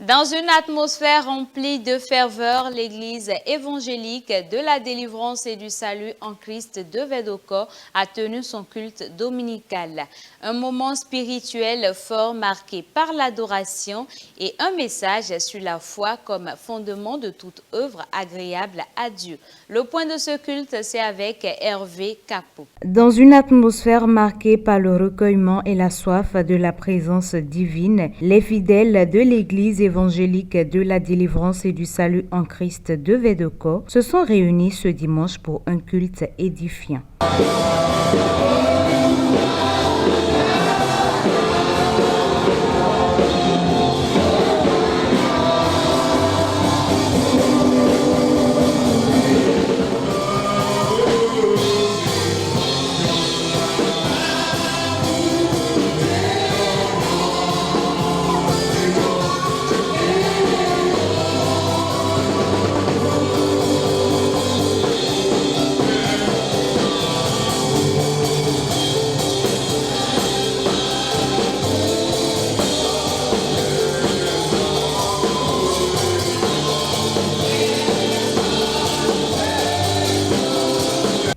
Dans une atmosphère remplie de ferveur, l'église évangélique de la délivrance et du salut en Christ de Vedoko a tenu son culte dominical. Un moment spirituel fort marqué par l'adoration et un message sur la foi comme fondement de toute œuvre agréable à Dieu. Le point de ce culte, c'est avec Hervé Capot. Dans une atmosphère marquée par le recueillement et la soif de la présence divine, les fidèles de l'église évangélique de la délivrance et du salut en Christ de Vedoko se sont réunis ce dimanche pour un culte édifiant.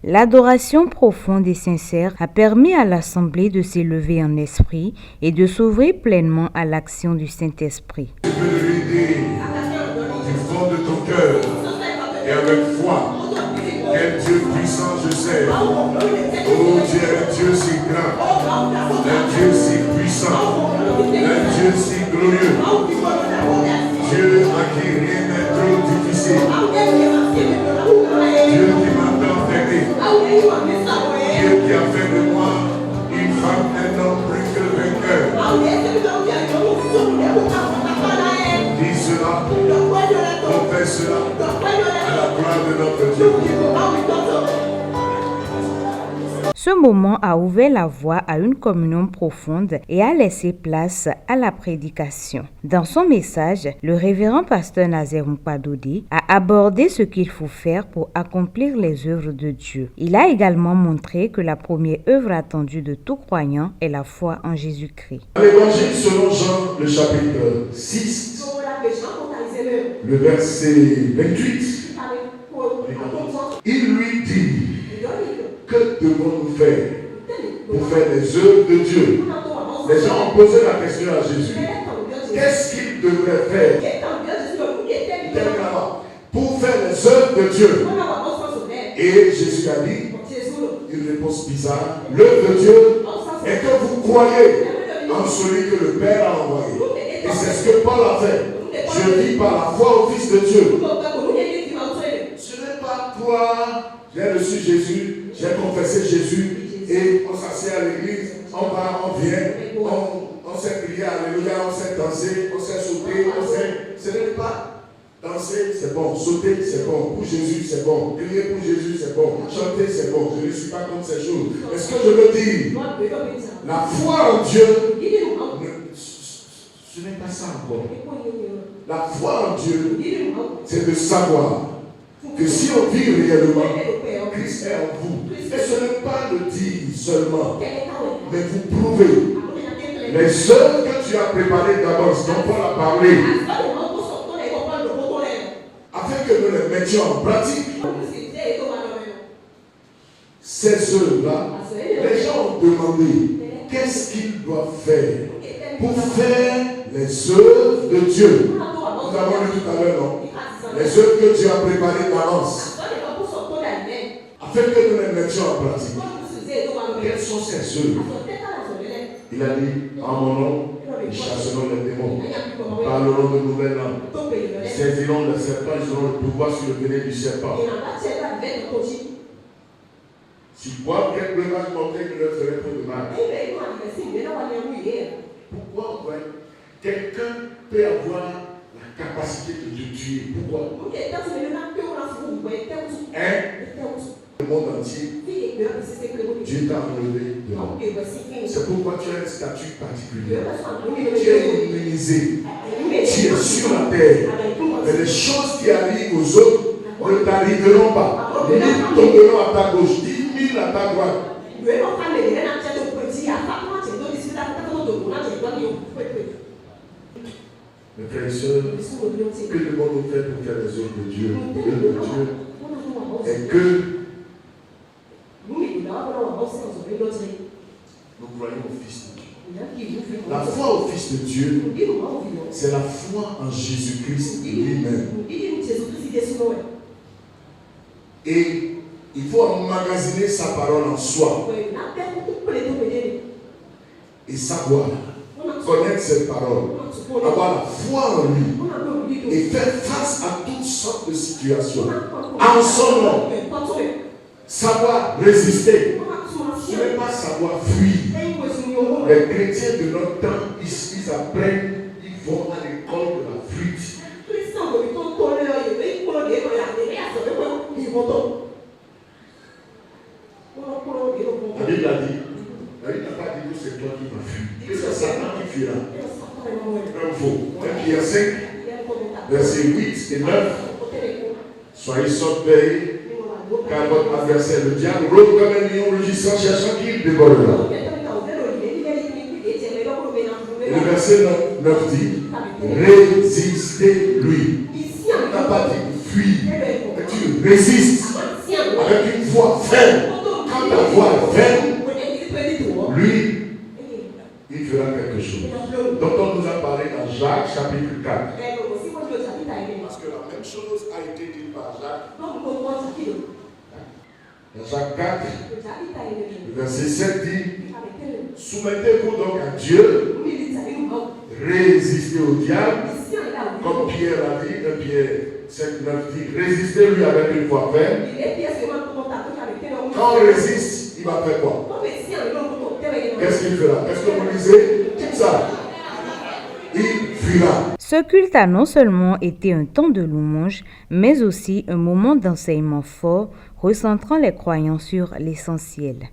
L'adoration profonde et sincère a permis à l'Assemblée de s'élever en esprit et de s'ouvrir pleinement à l'action du Saint-Esprit. Tu peux lui dire du fond de ton cœur et avec foi, quel Dieu puissant je sais. Oh Dieu, un Dieu si grand, un Dieu si puissant, un Dieu si glorieux. Dieu à qui rien n'est trop difficile. Dieu qui m'a tant aidé. Dieu qui a fait de moi une femme, un homme plus que vainqueur. Dis cela, confesse cela, à la gloire de notre Dieu. Ce moment a ouvert la voie à une communion profonde et a laissé place à la prédication. Dans son message, le révérend pasteur Nazaire Mpadodi a abordé ce qu'il faut faire pour accomplir les œuvres de Dieu. Il a également montré que la première œuvre attendue de tout croyant est la foi en Jésus-Christ. L'évangile selon Jean, le chapitre 6, le verset 28, il lui dit: que devons-nous faire pour faire les œuvres de Dieu? Les gens ont posé la question à Jésus. Qu'est-ce qu'il devrait faire pour faire les œuvres de Dieu? Et Jésus a dit, une réponse bizarre: l'œuvre de Dieu est que vous croyez en celui que le Père a envoyé. Et c'est ce que Paul a fait. Je vis par la foi au Fils de Dieu. Ce n'est pas toi, j'ai reçu Jésus, j'ai confessé Jésus et on s'assied à l'église, on va, on vient, on s'est crié alléluia, on s'est dansé, on s'est sauté, on s'est... Ce n'est pas danser, c'est bon, sauter, c'est bon, pour Jésus, c'est bon, crier pour Jésus, c'est bon, chanter, c'est bon. Je ne suis pas contre ces choses. Mais ce que je veux dire, la foi en Dieu, ce n'est pas ça encore. La foi en Dieu, c'est de savoir que si on vit réellement, Christ est en vous. Et ce n'est pas de dire seulement, mais vous prouvez. Les œuvres que tu as préparées d'avance, dont Paul a parlé, afin que nous les mettions en pratique. Ces œuvres-là, les gens ont demandé qu'est-ce qu'ils doivent faire pour faire les œuvres de Dieu. Nous avons lu tout à l'heure, non? Les œuvres que Dieu a préparées d'avance, afin que nous les mettions en pratique. Quelles sont ces œuvres? Il a dit, en mon nom, nous chasserons les démons, parlerons de nouvelles langues, saisiront le serpent, ils auront le pouvoir sur le venin du serpent. Si quoi quelqu'un va montrer qu'il leur ferait peu de mal, pourquoi quelqu'un peut avoir la capacité de te tuer? Pourquoi? Le monde entier, Dieu t'a enlevé dehors. C'est pourquoi tu as un statut particulier. Tu es immunisé. Tu es sur la terre. Mais les choses qui arrivent aux autres ne t'arriveront pas. 1000 tomberont à ta gauche, 10 000 à ta droite. Mais frères et sœurs, que devons-nous faire pour faire les œuvres de Dieu? L'œuvre de Dieu est que nous croyons au Fils de Dieu. La foi au Fils de Dieu, c'est la foi en Jésus-Christ lui-même. Et il faut emmagasiner sa parole en soi et savoir connaître cette parole, avoir la foi en lui et faire face à toutes sortes de situations en son nom. Savoir résister, ce n'est pas savoir fuir. Les chrétiens de notre temps, ils apprennent, ils vont à l'école de la fuite. La Bible a dit, la Bible n'a pas dit que c'est toi qui vas fuir, que c'est Satan qui fuira. Un faux. 1 Pierre 5, versets 8 et 9. Soyez sorbés, car votre adversaire, le diable, rôde comme un lion rugissant, cherchant qui il dévorera. Et le verset 9 dit, résistez-lui. On n'a pas dit fuir, mais tu résistes avec une foi ferme. Quand ta foi est ferme, lui, il fera quelque chose. Donc on nous a parlé dans Jacques chapitre 4. Parce que la même chose a été dite par Jacques. Dans Jacques 4, le verset 7 dit, soumettez-vous donc à Dieu, résistez au diable, comme Pierre a dit, 1 Pierre 5, 9 dit, résistez-lui avec une foi ferme. Quand on résiste, il va faire quoi? Qu'est-ce qu'il fera? Qu'est-ce que vous lisez? Tout ça. Il fuira. Ce culte a non seulement été un temps de louange, mais aussi un moment d'enseignement fort, recentrant les croyants sur l'essentiel.